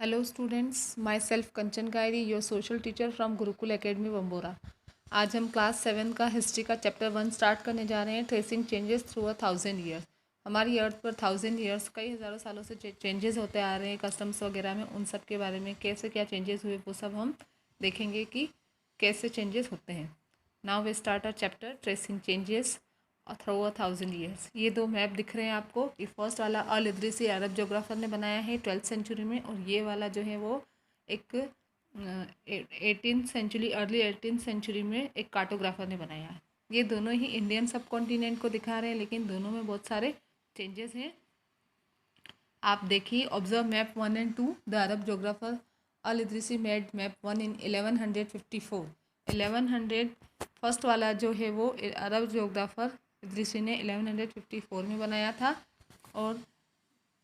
Hello students, myself Kanchan Kayari, your social teacher from Gurukul academy Bambora. आज हम class 7 का history का चैप्टर 1 स्टार्ट करने जा रहे हैं, ट्रेसिंग चेंजेस थ्रू 1000 ईयर्स। हमारी अर्थ पर 1000 ईयर्स कई हज़ारों सालों से चेंजेस होते आ रहे हैं कस्टम्स वगैरह में। उन सब के बारे में कैसे क्या चेंजेस हुए वो सब हम देखेंगे कि कैसे चेंजेस होते हैं। Now we start our chapter tracing changes through 1000 years. ये दो मैप दिख रहे हैं आपको। ये फर्स्ट वाला अल इदरीसी अरब जोग्राफर ने बनाया है 12th सेंचुरी में, और ये वाला जो है वो एक 18th century early 18th century में एक कार्टोग्राफर ने बनाया है। ये दोनों ही इंडियन सब कॉन्टिनेंट को दिखा रहे हैं, लेकिन दोनों में बहुत सारे चेंजेस हैं। आप देखिए, observe map 1 and 2। The Arab geographer al Idrisi made map 1 in 1154। 1100 first वाला जो है वो अरब जोग्राफर इदरीसी ने 1154 में बनाया था, और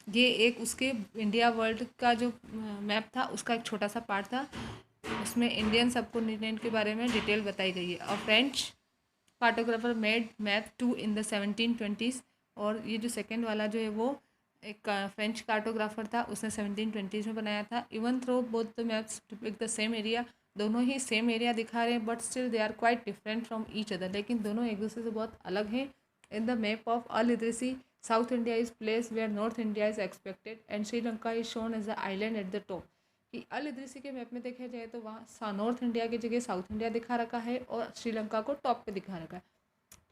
ये एक उसके इंडिया वर्ल्ड का जो मैप था उसका एक छोटा सा पार्ट था। उसमें इंडियन सब कॉन्टिनेंट के बारे में डिटेल बताई गई है। और French cartographer made map 2 in the 1720s। और ये जो सेकेंड वाला जो है वो एक फ्रेंच कार्टोग्राफर था, उसने 1720s में बनाया था। Even though both the maps depict the same area, दोनों ही सेम एरिया दिखा रहे हैं, but still they are quite different from each other, लेकिन दोनों एक दूसरे से बहुत अलग हैं। In the map of al Idrisi, South India is place where North India is expected and Sri Lanka is shown as the island at the top. कि al Idrisi के मैप में देखा जाए तो वहाँ नॉर्थ इंडिया की जगह साउथ इंडिया दिखा रखा है, और श्रीलंका को टॉप पे दिखा रखा है।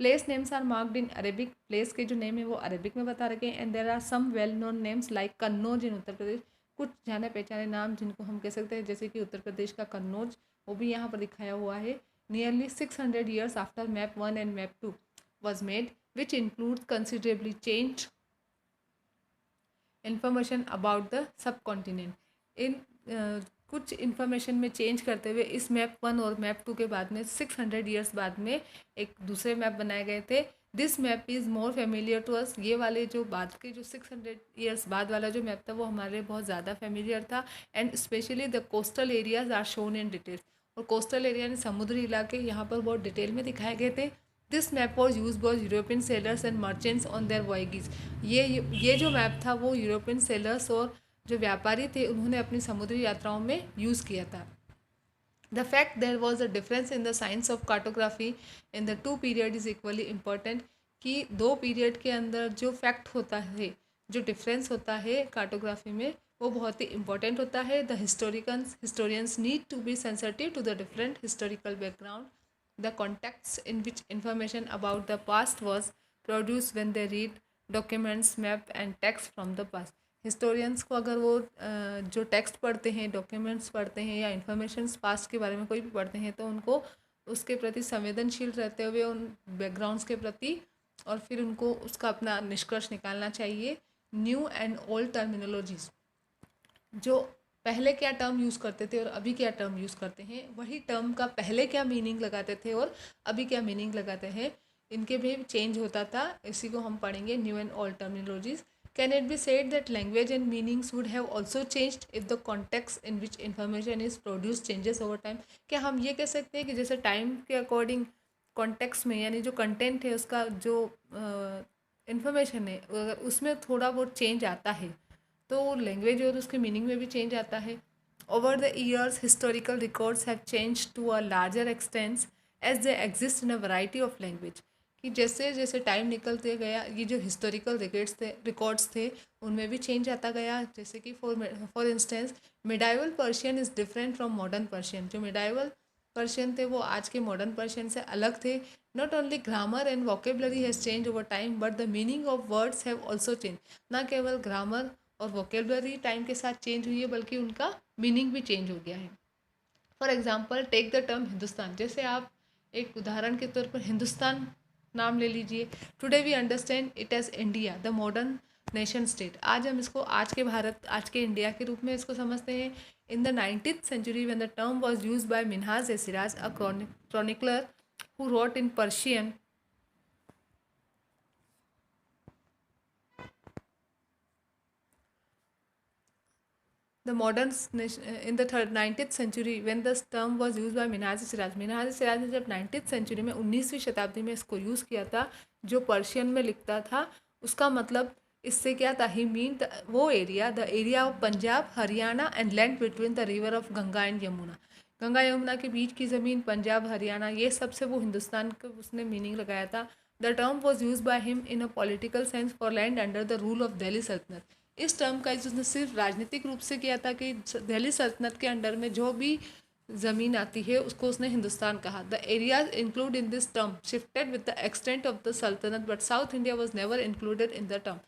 Place names are marked in Arabic, place के जो नेम है वो अरेबिक में बता रखे हैं। And there are some well known names like Kannauj in Uttar Pradesh. कुछ जाने पहचाने नाम जिनको हम कह सकते हैं, जैसे कि उत्तर प्रदेश का कन्नौज, वो भी यहाँ पर दिखाया हुआ है। Nearly 600 years after map 1 and map 2 was made, which include considerably change information about the subcontinent. इन कुछ इन्फॉर्मेशन में चेंज करते हुए इस मैप 1 और मैप 2 के बाद में 600 ईयर्स बाद में एक दूसरे मैप बनाए गए थे। This map is more familiar to us. ये वाले जो बाद के जो 600 ईयर्स बाद वाला जो मैप था वो हमारे लिए बहुत ज़्यादा फेमिलियर था। And especially the coastal areas are shown in detail. और कोस्टल एरिया यानी समुद्री इलाके यहाँ पर बहुत डिटेल में दिखाए गए थे। This map was use by European sailors and merchants on their voyage. ये जो मैप था वो यूरोपियन सेलर्स और जो व्यापारी थे उन्होंने अपनी समुद्री यात्राओं में यूज़ किया था। The fact there was a difference in the science of cartography in the two period is equally important. कि दो पीरियड के अंदर जो फैक्ट होता है, जो डिफरेंस होता है कार्टोग्राफी में, वो बहुत ही इंपॉर्टेंट होता है। The historians need to be sensitive to the different historical background, the contexts in which information about the past was produced when they read documents, map and text from the past. Historians को अगर वो जो text पढ़ते हैं, documents पढ़ते हैं या information past के बारे में कोई भी पढ़ते हैं, तो उनको उसके प्रति संवेदनशील रहते हुए उन बैकग्राउंड्स के प्रति, और फिर उनको उसका अपना निष्कर्ष निकालना चाहिए। न्यू एंड ओल्ड टर्मिनोलॉजीज, जो पहले क्या टर्म यूज़ करते थे और अभी क्या टर्म यूज़ करते हैं, वही टर्म का पहले क्या मीनिंग लगाते थे और अभी क्या मीनिंग लगाते हैं, इनके भी चेंज होता था। इसी को हम पढ़ेंगे, new and old terminologies. Can it be said that language and meanings would have also changed if the context in which information is produce changes over time. क्या हम ये कह सकते हैं कि जैसे टाइम के अकॉर्डिंग कॉन्टेक्स्ट में, यानी जो कंटेंट है उसका जो इन्फॉर्मेशन है, अगर उसमें थोड़ा बहुत चेंज आता है तो लैंग्वेज और उसके मीनिंग में भी चेंज आता है। Over the years historical records have change to a larger extent as they exist in a variety of language. कि जैसे जैसे टाइम निकलते गया, ये जो हिस्टोरिकल रिकॉर्ड्स थे उनमें भी चेंज आता गया। जैसे कि for instance, medieval Persian is different from modern Persian. जो मिडाइवल पर्शियन थे वो आज के मॉडर्न पर्शियन से अलग थे। Not only grammar and vocabulary has change over time but the meaning of words have also change. ना केवल ग्रामर और वोकेबलरी टाइम के साथ चेंज हुई है, बल्कि उनका मीनिंग भी चेंज हो गया है। For example, take the term Hindustan. जैसे आप एक उदाहरण के तौर पर हिंदुस्तान नाम ले लीजिए। Today we understand it as India the modern nation state. आज हम इसको आज के भारत, आज के इंडिया के रूप में इसको समझते हैं। In the 19th century when the term was use by Minhaj i Siraj, a chronicler who wrote in Persian, the modern in the 19th century when the term was used by Minhaj Siraj. Minhaj Siraj ने जब 19th सेंचुरी में 19वीं शताब्दी में इसको यूज़ किया था, जो पर्शियन में लिखता था, उसका मतलब इससे क्या था, ही मीन वो area, the area of Punjab, Haryana and land between the river of Ganga and Yamuna. Ganga Yamuna के बीच की ज़मीन, पंजाब, हरियाणा, ये सबसे वो हिंदुस्तान का उसने मीनिंग लगाया था। The term was use by him in a political sense for land under the rule of Delhi सल्तनत। इस टर्म का यूज उसने सिर्फ राजनीतिक रूप से किया था कि दिल्ली सल्तनत के अंडर में जो भी ज़मीन आती है उसको उसने हिंदुस्तान कहा। The areas include in this term shifted with the extent of the sultanate but South India was never included in the term.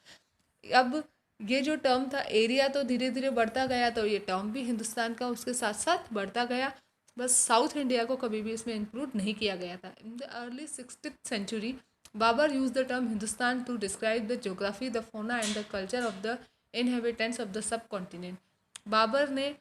अब ये जो टर्म था एरिया तो धीरे धीरे बढ़ता गया, तो ये टर्म भी हिंदुस्तान का उसके साथ साथ बढ़ता गया, बस साउथ इंडिया को कभी भी इसमें इंक्लूड नहीं किया गया था। In the early 16th century Babur use the term Hindustan to describe the geography, the fauna and the culture of the inhabitants of the subcontinent. Babur ने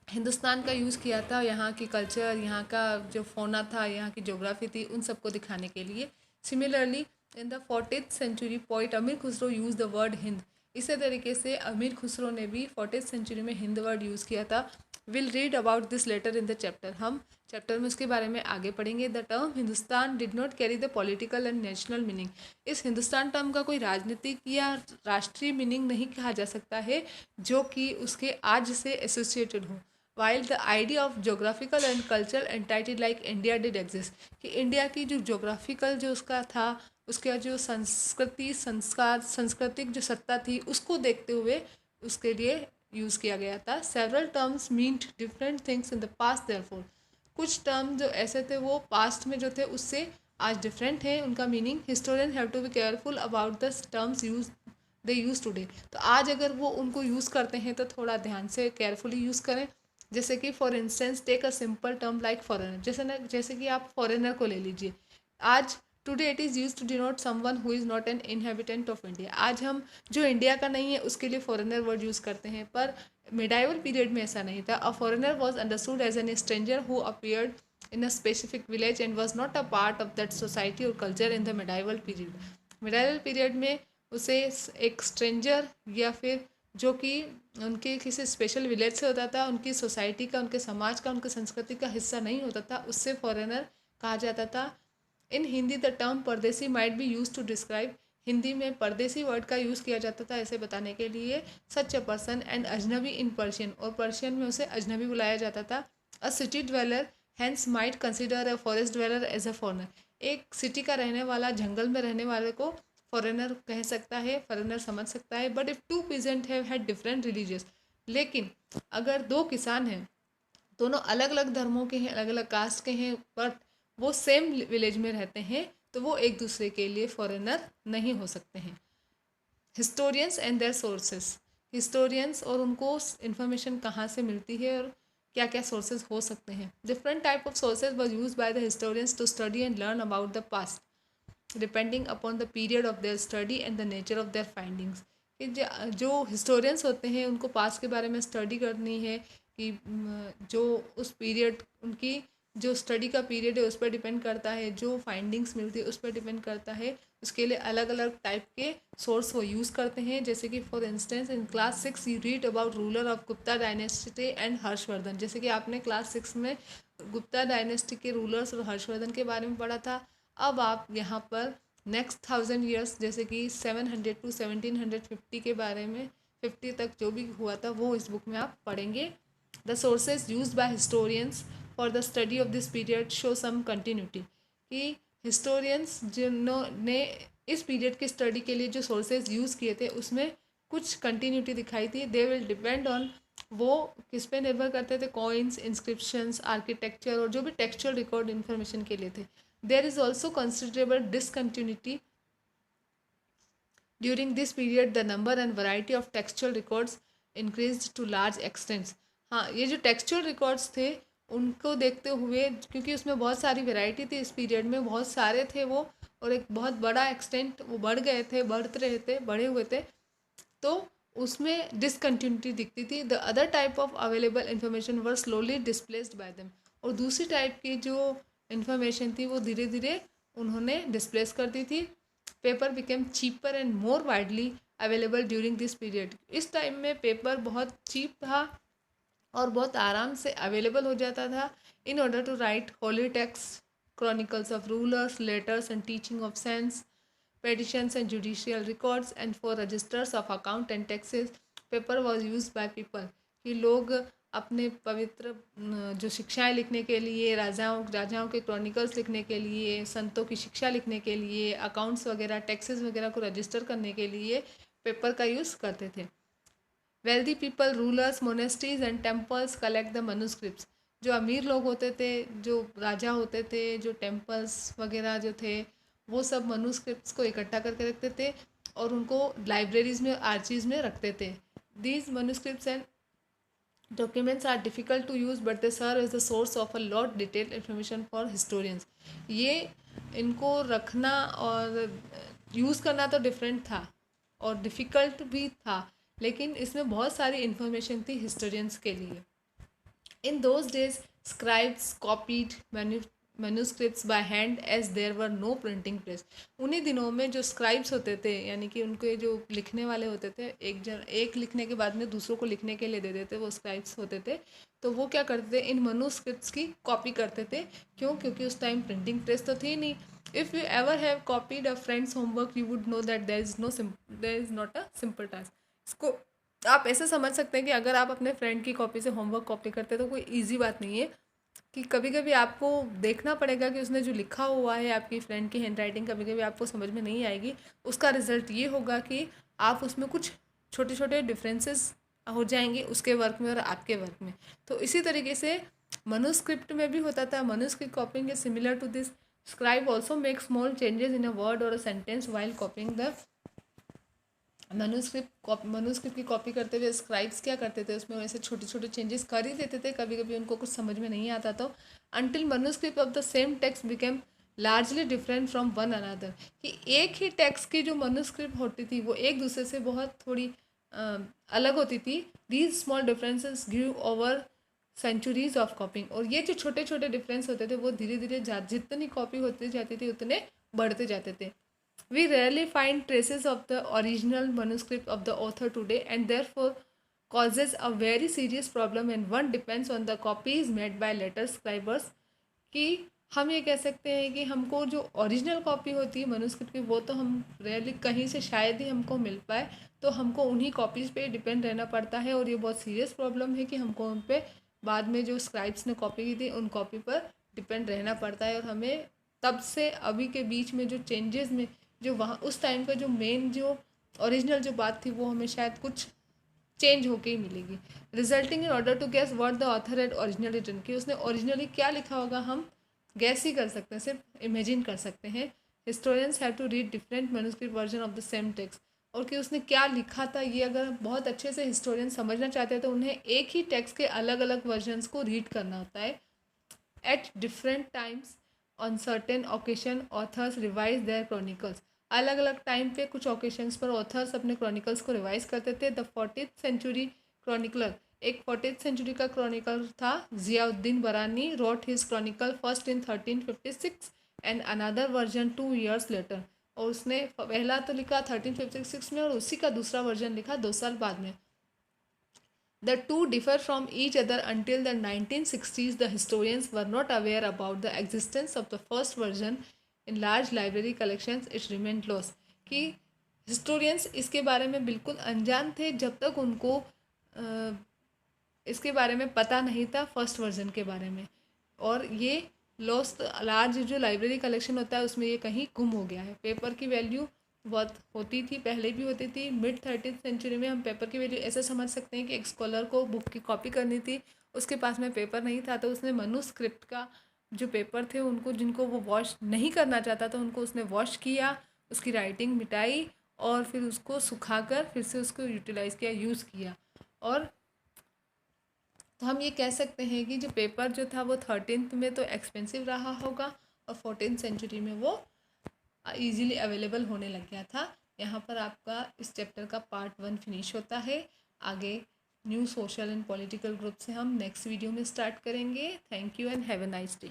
हिंदुस्तान का यूज़ किया था यहाँ की कल्चर, यहाँ का जो फोना था, यहाँ की ज्योग्राफी थी, उन सबको दिखाने के लिए। Similarly in the 40th century poet Amir Khusro use the word Hind. इसी तरीके से अमीर खुसरो ने भी 40th सेंचुरी में हिंद वर्ड यूज़ किया था। Will read about this later in the chapter. हम चैप्टर में उसके बारे में आगे पढ़ेंगे। The term Hindustan did not carry the political and national meaning. इस हिंदुस्तान टर्म का कोई राजनीतिक या राष्ट्रीय मीनिंग नहीं कहा जा सकता है जो कि उसके आज से एसोसिएटेड हो। While the idea of geographical and cultural entity like India did exist, कि इंडिया की जो जोग्राफिकल जो उसका था, उसका जो संस्कृति संस्कार सांस्कृतिक जो सत्ता थी उसको देखते हुए उसके लिए यूज़ किया गया था। Several terms meant different things in the past therefore. कुछ टर्म जो ऐसे थे वो पास्ट में जो थे उससे आज डिफरेंट है उनका meaning. Historian have to be careful about the terms use they use today. तो आज अगर वो उनको यूज़ करते हैं तो थोड़ा ध्यान से केयरफुली यूज़ करें। जैसे कि for instance take a simple term like foreigner, जैसे कि आप फॉरेनर को ले लीजिए। आज today it is use to denote someone who is not an inhabitant of India. आज हम जो इंडिया का नहीं है उसके लिए फॉरेनर वर्ड यूज़ करते हैं, पर मिडाइवल पीरियड में ऐसा नहीं था। A foreigner was understood as an stranger who appeared in a specific village and was not a part of that society और culture in the medieval period. Medieval period में उसे एक स्ट्रेंजर या फिर जो कि उनके किसी स्पेशल विलेज से होता था, उनकी सोसाइटी का, उनके समाज का, उनकी संस्कृति का हिस्सा नहीं होता था, उससे फॉरेनर कहा जाता था। In Hindi the term pardesi might be use to describe. Hindi में परदेसी वर्ड का यूज़ किया जाता था ऐसे बताने के लिए। सच अ पर्सन एंड अजनबी इन पर्शियन, और पर्शियन में उसे अजनबी बुलाया जाता था। A city dweller hence might consider a forest dweller as a foreigner. एक सिटी का रहने वाला, जंगल में रहने वाले को फॉरेनर कह सकता है, फॉरेनर समझ सकता है। But if two peasant have had different religious, लेकिन अगर दो किसान हैं, दोनों अलग अलग धर्मों के हैं, अलग अलग कास्ट के हैं, बट वो सेम विलेज में रहते हैं, तो वो एक दूसरे के लिए फॉरेनर नहीं हो सकते हैं। Historians and their sources, historians और उनको इन्फॉर्मेशन कहाँ से मिलती है और क्या क्या सोर्सेज हो सकते हैं। Different type of sources was use by the historians to study and learn about the past depending upon the period of their study and the nature of their findings. कि जो हिस्टोरियंस होते हैं उनको past के बारे में study करनी है कि जो उस पीरियड, उनकी जो स्टडी का पीरियड है उस पर डिपेंड करता है, जो फाइंडिंग्स मिलती है उस पर डिपेंड करता है। उसके लिए अलग अलग टाइप के सोर्स वो यूज़ करते हैं। जैसे कि for instance in class 6 you read about ruler of Gupta dynasty and Harshvardhan. जैसे कि आपने क्लास 6 में गुप्ता डायनेस्टी के रूलर्स और हर्षवर्धन के बारे में पढ़ा था। अब आप यहाँ पर नेक्स्ट 1000 ईयर्स जैसे कि 700 टू 1750 के बारे में, 50 तक जो भी हुआ था वो इस बुक में आप पढ़ेंगे। The sources use by historians for the study of this period show some continuity. कि हिस्टोरियंस जिन्होंने इस पीरियड की स्टडी के लिए जो सोर्सेज यूज़ किए थे उसमें कुछ कंटिन्यूटी दिखाई थी। दे विल डिपेंड ऑन, वो किस पे निर्भर करते थे, कॉइन्स, इंस्क्रिप्शंस, आर्किटेक्चर और जो भी टेक्सचुअल रिकॉर्ड इन्फॉर्मेशन के लिए थे। There is also considerable discontinuity during this period. The number and variety of textual records increase to large extents. हाँ, ये जो टेक्सचुअल रिकॉर्ड्स थे उनको देखते हुए, क्योंकि उसमें बहुत सारी वैरायटी थी, इस पीरियड में बहुत सारे थे वो, और एक बहुत बड़ा एक्सटेंट वो बढ़ गए थे, बढ़ते रहे थे, बढ़े हुए थे, तो उसमें डिसकंटिन्यूटी दिखती थी। The other type of available information were slowly displaced by them. और दूसरी टाइप की जो इन्फॉर्मेशन थी वो धीरे धीरे उन्होंने डिस्प्लेस कर दी थी। Paper became cheaper and more widely available during this period. इस टाइम में पेपर बहुत चीप था और बहुत आराम से अवेलेबल हो जाता था। In order to write holy text, chronicles of rulers, letters and teaching of saints, petitions and judicial records and for registers of account and taxes. Paper was used by people. कि लोग अपने पवित्र जो शिक्षाएं लिखने के लिए, राजाओं के क्रॉनिकल्स लिखने के लिए, संतों की शिक्षा लिखने के लिए, अकाउंट्स वगैरह, टैक्सेस वगैरह को रजिस्टर करने के लिए पेपर का यूज़ करते थे. Wealthy people, rulers, monasteries and temples collect the manuscripts. जो अमीर लोग होते थे, जो राजा होते थे, जो टेम्पल्स वगैरह जो थे, वो सब मनुस्क्रिप्ट्स को इकट्ठा करके रखते थे और उनको लाइब्रेरीज में, आर्चीज में रखते थे. These manuscripts and documents are difficult to use but they serve as the source of a lot detailed information for historians. ये इनको रखना और यूज़ करना तो डिफरेंट था और डिफ़िकल्ट भी था, लेकिन इसमें बहुत सारी इन्फॉर्मेशन थी हिस्टोरियंस के लिए. In those days scribes copied manuscripts by hand as there were no printing press. उन्हीं दिनों में जो स्क्राइब्स होते थे, यानी कि उनके जो लिखने वाले होते थे, एक लिखने के बाद में दूसरों को लिखने के लिए दे देते, वो स्क्राइब्स होते थे. तो वो क्या करते थे, इन मैन्यूस्क्रिप्ट्स की कॉपी करते थे. क्योंकि उस टाइम प्रिंटिंग प्रेस तो थी नहीं. If you ever have copied a friend's homework you would know that there is not a simple task. इसको आप ऐसे समझ सकते हैं कि अगर आप अपने फ्रेंड की कॉपी से होमवर्क कॉपी करते हैं तो कोई ईजी बात नहीं है, कि कभी कभी आपको देखना पड़ेगा कि उसने जो लिखा हुआ है, आपकी फ्रेंड की हैंड राइटिंग कभी कभी आपको समझ में नहीं आएगी. उसका रिजल्ट ये होगा कि आप उसमें कुछ छोटे छोटे डिफरेंसेस हो जाएंगे उसके वर्क में और आपके वर्क में. तो इसी तरीके से मनुस्क्रिप्ट में भी होता था. Manuscript copying is similar to this. Scribe also make small changes in a word और a sentence while copying the manuscript की कॉपी करते हुए स्क्राइब्स क्या करते थे, उसमें वैसे छोटे छोटे चेंजेस कर ही देते थे. कभी कभी उनको कुछ समझ में नहीं आता तो until manuscript of the same text became largely different from one another. कि एक ही टेक्स्ट की जो मनुस्क्रिप्ट होती थी वो एक दूसरे से बहुत थोड़ी अलग होती थी. These small differences grew over centuries of copying. और ये जो छोटे छोटे डिफरेंस होते थे वो धीरे धीरे जितनी कॉपी होती जाती थी उतने बढ़ते जाते थे. We rarely find traces of the original manuscript of the author today and therefore causes a very serious problem and one depends on the copies made by later scribers. कि हम ये कह सकते हैं कि हमको जो ओरिजिनल कॉपी होती है मनुस्क्रिप्ट की वो तो हम रेयरली कहीं से शायद ही हमको मिल पाए, तो हमको उन्हीं कॉपीज़ पे डिपेंड रहना पड़ता है. और ये बहुत सीरियस प्रॉब्लम है कि हमको उन पे बाद में जो स्क्राइब्स ने कॉपी की थी उन कॉपी पर डिपेंड रहना पड़ता है. और हमें तब से अभी के बीच में जो चेंजेस में जो वहाँ उस टाइम का जो मेन जो ओरिजिनल जो बात थी वो हमें शायद कुछ चेंज होके ही मिलेगी. Resulting in order to guess what the author had originally written. कि उसने ओरिजिनली क्या लिखा होगा हम गैस ही कर सकते हैं, सिर्फ इमेजिन कर सकते हैं. Historians have to read different manuscript version of the same text. और कि उसने क्या लिखा था ये अगर बहुत अच्छे से हिस्टोरियन समझना चाहते हैं तो उन्हें एक ही टेक्स्ट के अलग अलग वर्जन्स को रीड करना होता है. At different times on certain occasion authors revise their chronicles. अलग अलग टाइम पे कुछ ओकेशंस पर ऑथर्स अपने क्रॉनिकल्स को रिवाइज करते थे. द 40th सेंचुरी क्रॉनिकलर, एक 40th सेंचुरी का क्रॉनिकल था, Ziauddin Barani wrote his chronicle first in 1356 and another version 2 years later. और उसने पहला तो लिखा 1356 में और उसी का दूसरा वर्जन लिखा 2 साल बाद में. The two differ from each other until the 1960s. The historians were not aware about the existence of the first version in large library collections. It remained lost. कि historians इसके बारे में बिल्कुल अनजान थे जब तक उनको इसके बारे में पता नहीं था फर्स्ट वर्जन के बारे में. और ये लॉस्ट लार्ज जो लाइब्रेरी कलेक्शन होता है उसमें ये कहीं गुम हो गया है. पेपर की वैल्यू बहुत होती थी, पहले भी होती थी. मिड 30th सेंचुरी में हम पेपर की वैल्यू ऐसे समझ सकते हैं कि एक स्कॉलर को बुक की कॉपी करनी थी, उसके पास में पेपर नहीं था तो उसने मनुस्क्रिप्ट का जो पेपर थे उनको, जिनको वो वॉश नहीं करना चाहता था, उनको उसने वॉश किया, उसकी राइटिंग मिटाई और फिर उसको सुखाकर फिर से उसको यूटिलाइज़ किया, यूज़ किया. और तो हम ये कह सकते हैं कि जो पेपर जो था वो 13th में तो एक्सपेंसिव रहा होगा और 14th सेंचुरी में वो ईजीली अवेलेबल होने लग गया था. यहाँ पर आपका इस चैप्टर का पार्ट 1 फिनिश होता है. आगे new social and political group से हम नेक्स्ट वीडियो में स्टार्ट करेंगे. Thank you and have a nice day.